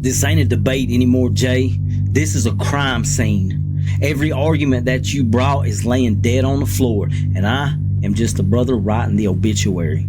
This ain't a debate anymore, Jay. This is a crime scene. Every argument that you brought is laying dead on the floor, and I am just a brother writing the obituary.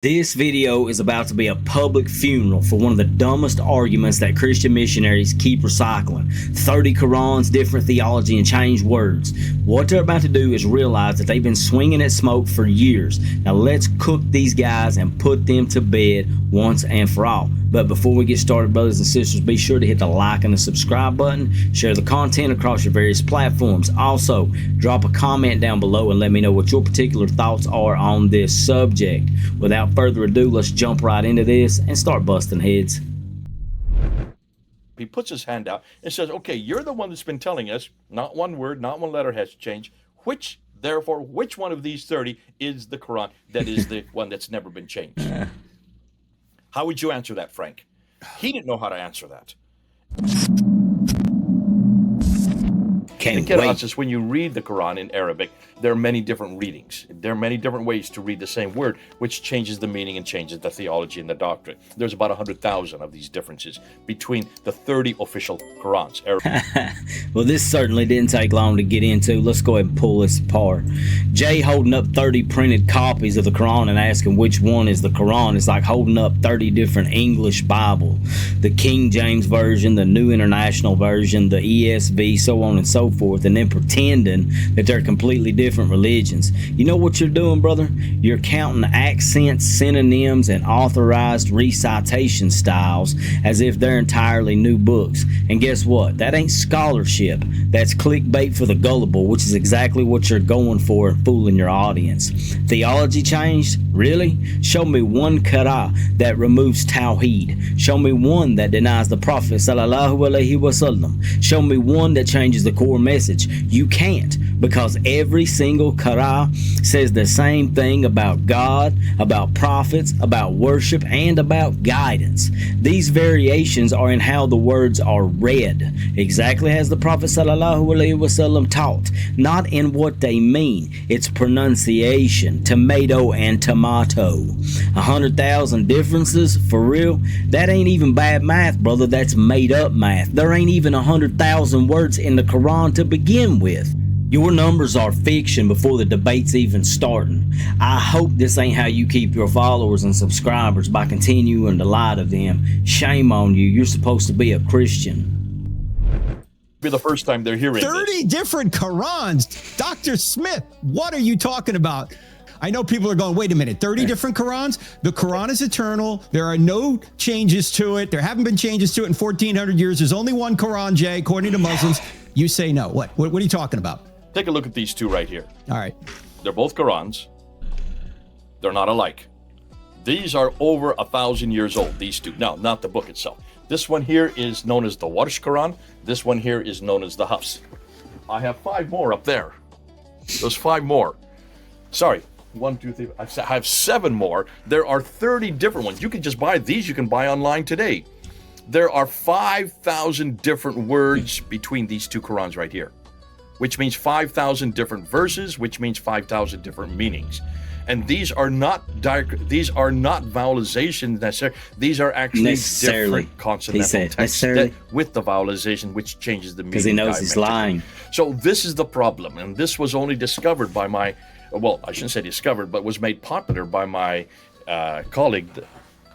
This video is about to be a public funeral for one of the dumbest arguments that Christian missionaries keep recycling. 30 Qur'ans, different theology, and changed words. What they're about to do is realize that they've been swinging at smoke for years. Now let's cook these guys and put them to bed once and for all. But before we get started, brothers and sisters, be sure to hit the like and the subscribe button, share the content across your various platforms. Also, drop a comment down below and let me know what your particular thoughts are on this subject. Without further ado, let's jump right into this and start busting heads. He puts his hand out and says, okay, you're the one that's been telling us not one word, not one letter has changed. Therefore, which one of these 30 is the Quran that is the one that's never been changed? How would you answer that, Frank? He didn't know how to answer that. Just when you read the Quran in Arabic, there are many different readings. There are many different ways to read the same word, which changes the meaning and changes the theology and the doctrine. There's about 100,000 of these differences between the 30 official Qurans. Well, this certainly didn't take long to get into. Let's go ahead and pull this apart. Jay holding up 30 printed copies of the Quran and asking which one is the Quran is like holding up 30 different English Bible. The King James Version, the New International Version, the ESV, so on and so forth, and then pretending that they're completely different religions. You know what you're doing, brother? You're counting accents, synonyms, and authorized recitation styles as if they're entirely new books. And guess what? That ain't scholarship. That's clickbait for the gullible, which is exactly what you're going for and fooling your audience. Theology changed? Really? Show me one Qira'at that removes Tawheed. Show me one that denies the Prophet sallallahu alaihi wasallam. Show me one that changes the core message. You can't, because every single Qira'at says the same thing about God, about prophets, about worship, and about guidance. These variations are in how the words are read, exactly as the Prophet sallallahu alaihi wasallam taught, not in what they mean. It's pronunciation, tomato and tomato. 100,000 differences, for real? That ain't even bad math, brother. That's made up math. There ain't even 100,000 words in the Quran to begin with. Your numbers are fiction before the debate's even starting. I hope this ain't how you keep your followers and subscribers, by continuing to lie to them. Shame on you. You're supposed to be a Christian. Be the first time they're hearing 30 different Qurans. Dr. Smith, what are you talking about? I know people are going, wait a minute, 30 different Qurans? The Quran is eternal. There are no changes to it. There haven't been changes to it in 1,400 years. There's only one Quran, Jay, according to Muslims. You say no. What are you talking about? Take a look at these two right here. All right. They're both Qurans. They're not alike. These are over 1,000 years old, these two. Now, not the book itself. This one here is known as the Warsh Quran. This one here is known as the Hafs. I have 5 more up there. There's 5 more. Sorry. 1, 2, 3. I have 7 more. There are 30 different ones. You can just buy these. You can buy online today. There are 5,000 different words between these two Qurans right here, which means 5,000 different verses, which means 5,000 different meanings. And these are not vowelizations necessarily. These are actually different consonantal texts with the vowelization, which changes the meaning. Because he knows he's lying. So this is the problem, and this was only discovered by my, well, I shouldn't say discovered, but was made popular by my colleague,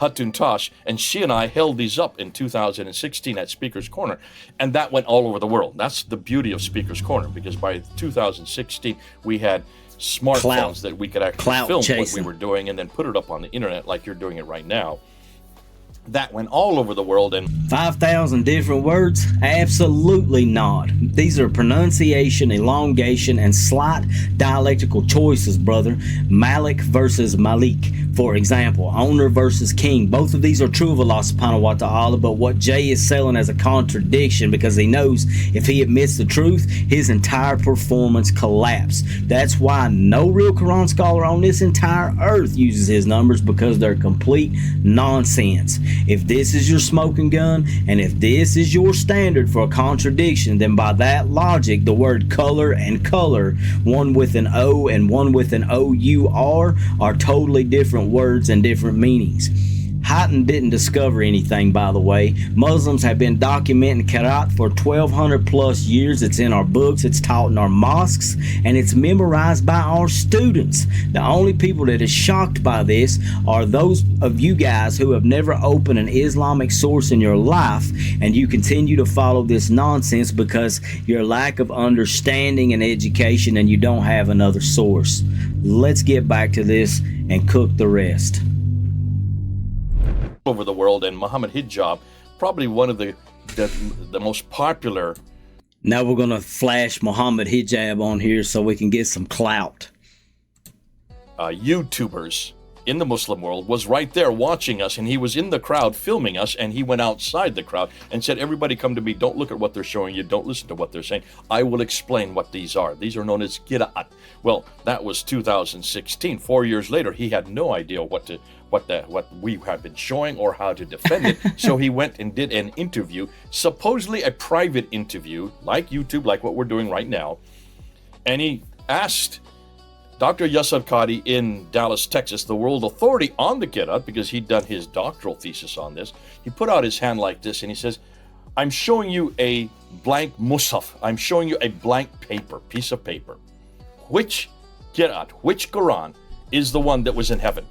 Hatun Tosh, and she and I held these up in 2016 at Speaker's Corner, and that went all over the world. That's the beauty of Speaker's Corner, because by 2016 we had smartphones that we could actually film what we were doing and then put it up on the internet like you're doing it right now. That went all over the world. And 5,000 different words? Absolutely not. These are pronunciation, elongation, and slight dialectical choices, brother. Malik versus Malik, for example. Owner versus king. Both of these are true of Allah subhanahu wa ta'ala, but what Jay is selling as a contradiction, because he knows if he admits the truth, his entire performance collapsed. That's why no real Quran scholar on this entire earth uses his numbers, because they're complete nonsense. If this is your smoking gun, and if this is your standard for a contradiction, then by that logic, the word color and color, one with an O and one with an O-U-R, are totally different words and different meanings. Hatton didn't discover anything, by the way. Muslims have been documenting Qira'at for 1,200 plus years. It's in our books, it's taught in our mosques, and it's memorized by our students. The only people that is shocked by this are those of you guys who have never opened an Islamic source in your life, and you continue to follow this nonsense because your lack of understanding and education, and you don't have another source. Let's get back to this and cook the rest. Over the world, and Muhammad hijab, probably one of the most popular. Now we're gonna flash Muhammad hijab on here so we can get some clout. YouTubers in the Muslim world was right there watching us, and he was in the crowd filming us, and he went outside the crowd and said, everybody come to me, don't look at what they're showing you, don't listen to what they're saying, I will explain what these are. These are known as Qira'at. Well, that was 2016. 4 years later, he had no idea what we had been showing or how to defend it. So he went and did an interview, supposedly a private interview, like YouTube, like what we're doing right now, and he asked Dr. Yasser Qadi in Dallas, Texas, the world authority on the Qira'at, because he'd done his doctoral thesis on this. He put out his hand like this and he says, I'm showing you a blank mushaf. I'm showing you a blank piece of paper. Which Qira'at, which Quran is the one that was in heaven?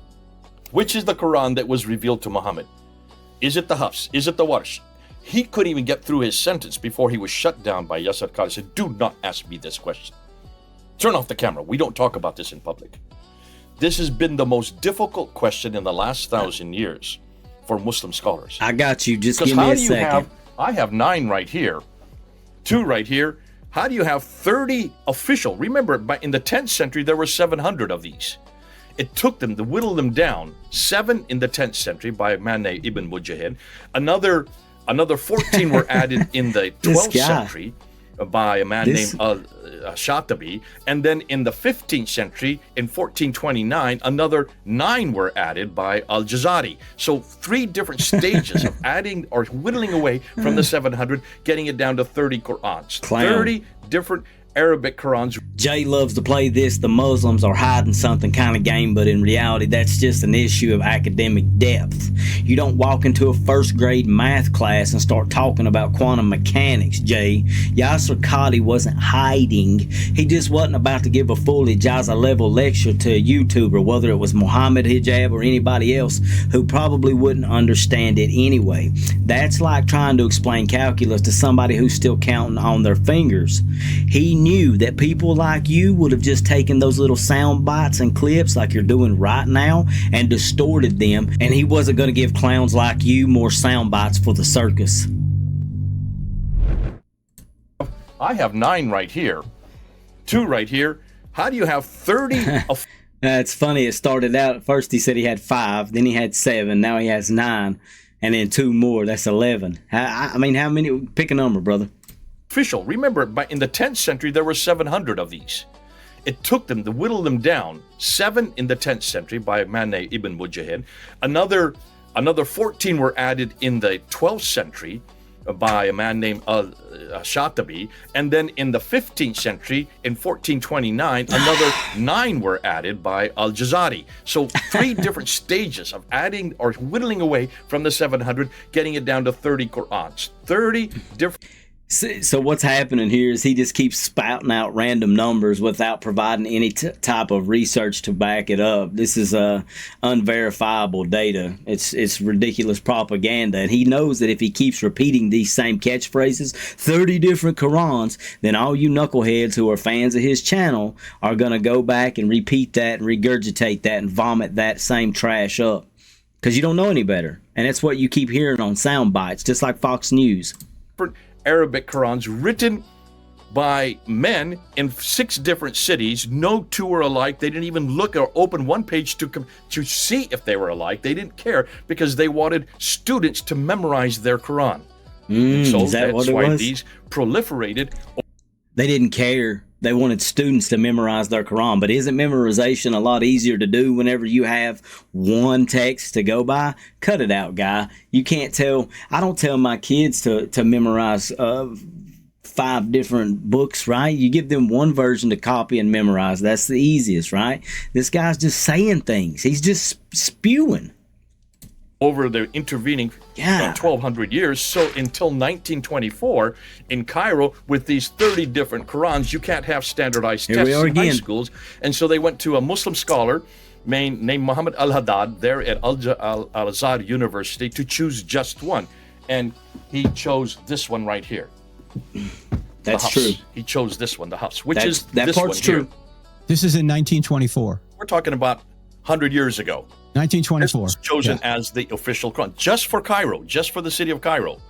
Which is the Quran that was revealed to Muhammad? Is it the Hafs? Is it the Warsh? He couldn't even get through his sentence before he was shut down by Yasser Qadi. He said, do not ask me this question. Turn off the camera. We don't talk about this in public. This has been the most difficult question in the last 1,000 years for Muslim scholars. I got you. Just give me a second. I have 9 right here, 2 right here. How do you have 30 official? Remember, in the 10th century, there were 700 of these. It took them to whittle them down. 7 in the 10th century by a man named Ibn Mujahid. Another 14 were added in the 12th century by a man named Shatabi, and then in the 15th century, in 1429, another 9 were added by Al-Jazari. So 3 different stages of adding or whittling away from the 700, getting it down to 30 Qur'ans. 30 different Arabic Qurans. Jay loves to play this, the Muslims are hiding something kind of game, but in reality, that's just an issue of academic depth. You don't walk into a first grade math class and start talking about quantum mechanics, Jay. Yasser Qadi wasn't hiding. He just wasn't about to give a full Ijaza level lecture to a YouTuber, whether it was Muhammad hijab or anybody else who probably wouldn't understand it anyway. That's like trying to explain calculus to somebody who's still counting on their fingers. He knew that people like you would have just taken those little sound bites and clips like you're doing right now and distorted them, and he wasn't going to give clowns like you more sound bites for the circus. I have 9 right here, 2 right here. How do you have 30 of... It's funny, it started out at first he said he had 5, then he had 7, now he has 9, and then 2 more. That's 11. I mean, how many? Pick a number, brother. Official. Remember, in the 10th century, there were 700 of these. It took them to whittle them down. 7 in the 10th century by a man named Ibn Mujahid. Another 14 were added in the 12th century by a man named Shatabi. And then in the 15th century, in 1429, another 9 were added by Al-Jazari. So 3 different stages of adding or whittling away from the 700, getting it down to 30 Qur'ans. 30 different... So what's happening here is he just keeps spouting out random numbers without providing any type of research to back it up. This is unverifiable data. It's ridiculous propaganda, and he knows that if he keeps repeating these same catchphrases, 30 different Qurans, then all you knuckleheads who are fans of his channel are going to go back and repeat that and regurgitate that and vomit that same trash up because you don't know any better. And that's what you keep hearing on sound bites, just like Fox News. Arabic Qurans written by men in 6 different cities. No 2 were alike. They didn't even look or open one page to see if they were alike. They didn't care because they wanted students to memorize their Quran. So that's why these proliferated. They didn't care. They wanted students to memorize their Quran. But isn't memorization a lot easier to do whenever you have one text to go by? Cut it out, guy. You can't tell. I don't tell my kids to memorize 5 different books, right? You give them one version to copy and memorize. That's the easiest, right? This guy's just saying things. He's just spewing. over the intervening 1,200 years. So until 1924 in Cairo, with these 30 different Qurans, you can't have standardized tests in high schools. And so they went to a Muslim scholar named Muhammad al-Haddad there at Al-Azhar University to choose just one. And he chose this one right here. That's true. He chose this one, the Hafs, which is that this part's one true. here. This is in 1924. We're talking about 100 years ago. 1924. This was chosen as the official Quran, just for Cairo, just for the city of Cairo. Okay.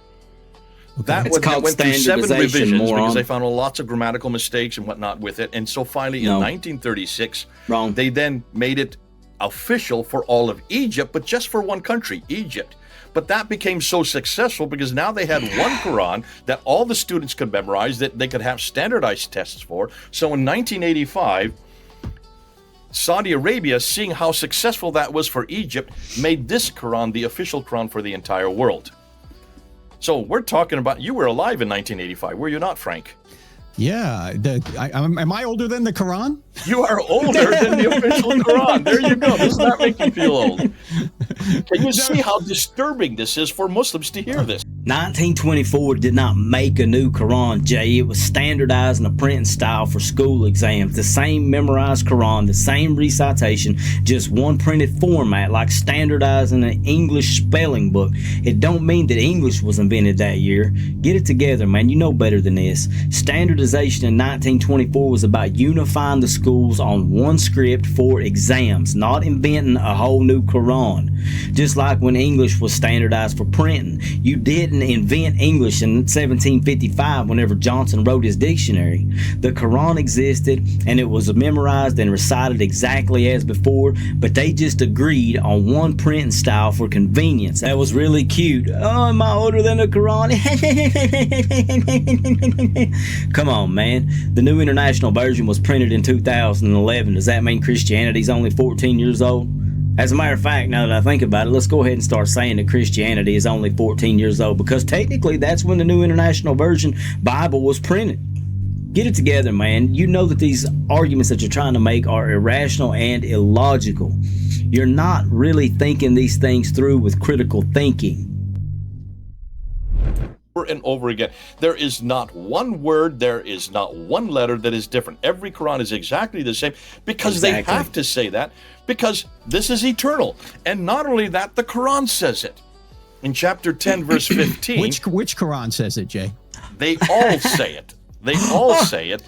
That It's called went through 7 standardization, revisions because moron. they found lots of grammatical mistakes and whatnot with it. And so finally in 1936, they then made it official for all of Egypt, but just for one country, Egypt. But that became so successful because now they had one Quran that all the students could memorize, that they could have standardized tests for. So in 1985, Saudi Arabia, seeing how successful that was for Egypt, made this Quran the official Quran for the entire world. So we're talking about, you were alive in 1985, were you not, Frank? Yeah. Am I older than the Quran? You are older than the official Quran. There you go. Does that make you feel old? Can you see how disturbing this is for Muslims to hear this? 1924 did not make a new Quran, Jay. It was standardizing a printing style for school exams. The same memorized Quran, the same recitation, just one printed format, like standardizing an English spelling book. It don't mean that English was invented that year. Get it together, man. You know better than this. Standardization in 1924 was about unifying the schools on one script for exams, not inventing a whole new Quran. Just like when English was standardized for printing. You didn't invent English in 1755 whenever Johnson wrote his dictionary. The Quran existed and it was memorized and recited exactly as before, but they just agreed on one printing style for convenience. That was really cute. Oh, am I older than the Quran? Come on, man. The New International Version was printed in 2011. Does that mean Christianity's only 14 years old? As a matter of fact, now that I think about it, let's go ahead and start saying that Christianity is only 14 years old, because technically that's when the New International Version Bible was printed. Get it together, man. You know that these arguments that you're trying to make are irrational and illogical. You're not really thinking these things through with critical thinking. Over and over again. There is not one word, there is not one letter that is different. Every Quran is exactly the same, because they have to say that, because this is eternal. And not only that, the Quran says it. In chapter 10, verse 15. Which Quran says it, Jay? They all say it. They all say it.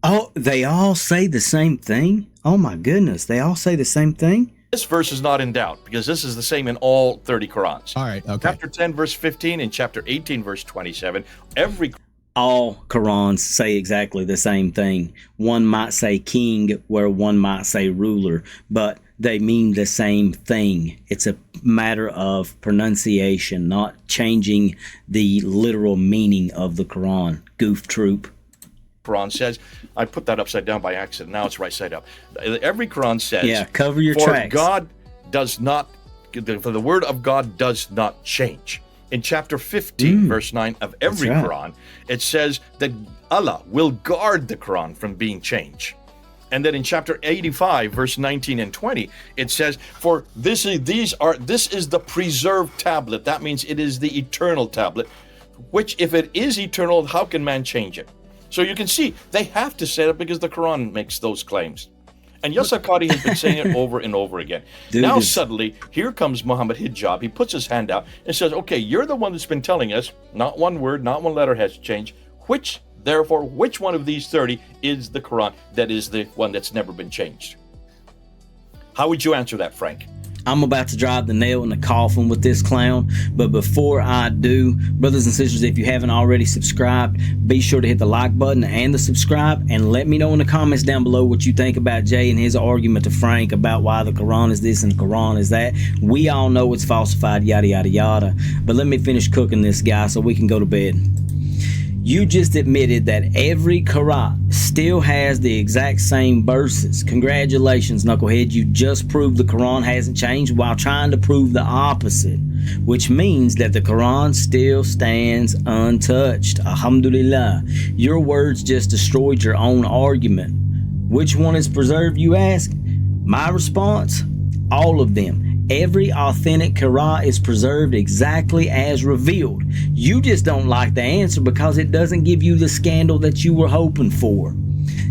Oh, they all say the same thing? Oh my goodness, they all say the same thing? This verse is not in doubt, because this is the same in all 30 Qurans. All right, okay. Chapter 10, verse 15, and chapter 18, verse 27. All Qurans say exactly the same thing. One might say king where one might say ruler, but they mean the same thing. It's a matter of pronunciation, not changing the literal meaning of the Quran. Goof troop. Quran says, I put that upside down by accident. Now it's right side up. Every Quran says, yeah, cover your for tracks. God does not, for the word of God does not change. In chapter 15, verse 9 of every Quran, it says that Allah will guard the Quran from being changed. And then in chapter 85, verse 19 and 20, it says, for this is the preserved tablet. That means it is the eternal tablet, which if it is eternal, how can man change it? So you can see, they have to say it because the Quran makes those claims. And Yasser Qadhi has been saying it over and over again. Now suddenly, here comes Muhammad Hijab. He puts his hand out and says, okay, you're the one that's been telling us, not one word, not one letter has changed. Which one of these 30 is the Quran that is the one that's never been changed? How would you answer that, Frank? I'm about to drive the nail in the coffin with this clown, but before I do, brothers and sisters, if you haven't already subscribed, be sure to hit the like button and the subscribe, and let me know in the comments down below what you think about Jay and his argument to Frank about why the Quran is this and the Quran is that. We all know it's falsified, yada yada yada, but let me finish cooking this guy so we can go to bed. You just admitted that every Qira'at still has the exact same verses. Congratulations, knucklehead. You just proved the Quran hasn't changed while trying to prove the opposite, which means that the Quran still stands untouched. Alhamdulillah. Your words just destroyed your own argument. Which one is preserved, you ask? My response? All of them. Every authentic Qira'at is preserved exactly as revealed. You just don't like the answer because it doesn't give you the scandal that you were hoping for.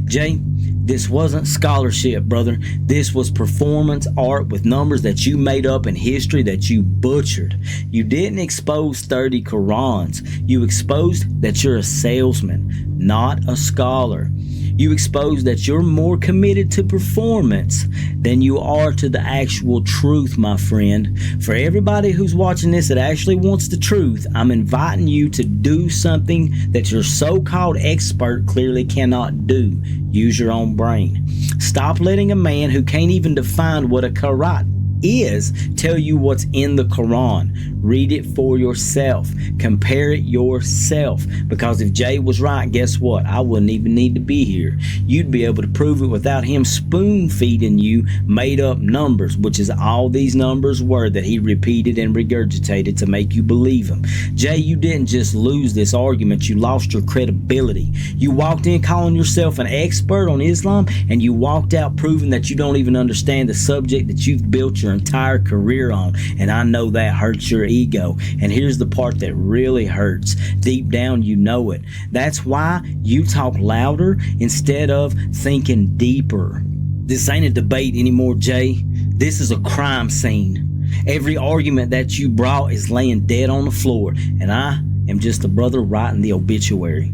Jay, this wasn't scholarship, brother. This was performance art with numbers that you made up and history that you butchered. You didn't expose 30 Qur'ans. You exposed that you're a salesman, not a scholar. You exposed that you're more committed to performance than you are to the actual truth, my friend. For everybody who's watching this that actually wants the truth, I'm inviting you to do something that your so-called expert clearly cannot do. Use your own brain. Stop letting a man who can't even define what a Qira'at is tell you what's in the Quran. Read it for yourself. Compare it yourself. Because if Jay was right, guess what? I wouldn't even need to be here. You'd be able to prove it without him spoon feeding you made up numbers, which is all these numbers were that he repeated and regurgitated to make you believe him. Jay, you didn't just lose this argument, you lost your credibility. You walked in calling yourself an expert on Islam, and you walked out proving that you don't even understand the subject that you've built your entire career on, and I know that hurts your ego. And here's the part that really hurts. Deep down you know it. That's why you talk louder instead of thinking deeper. This ain't a debate anymore, Jay. This is a crime scene. Every argument that you brought is laying dead on the floor, and I am just a brother writing the obituary.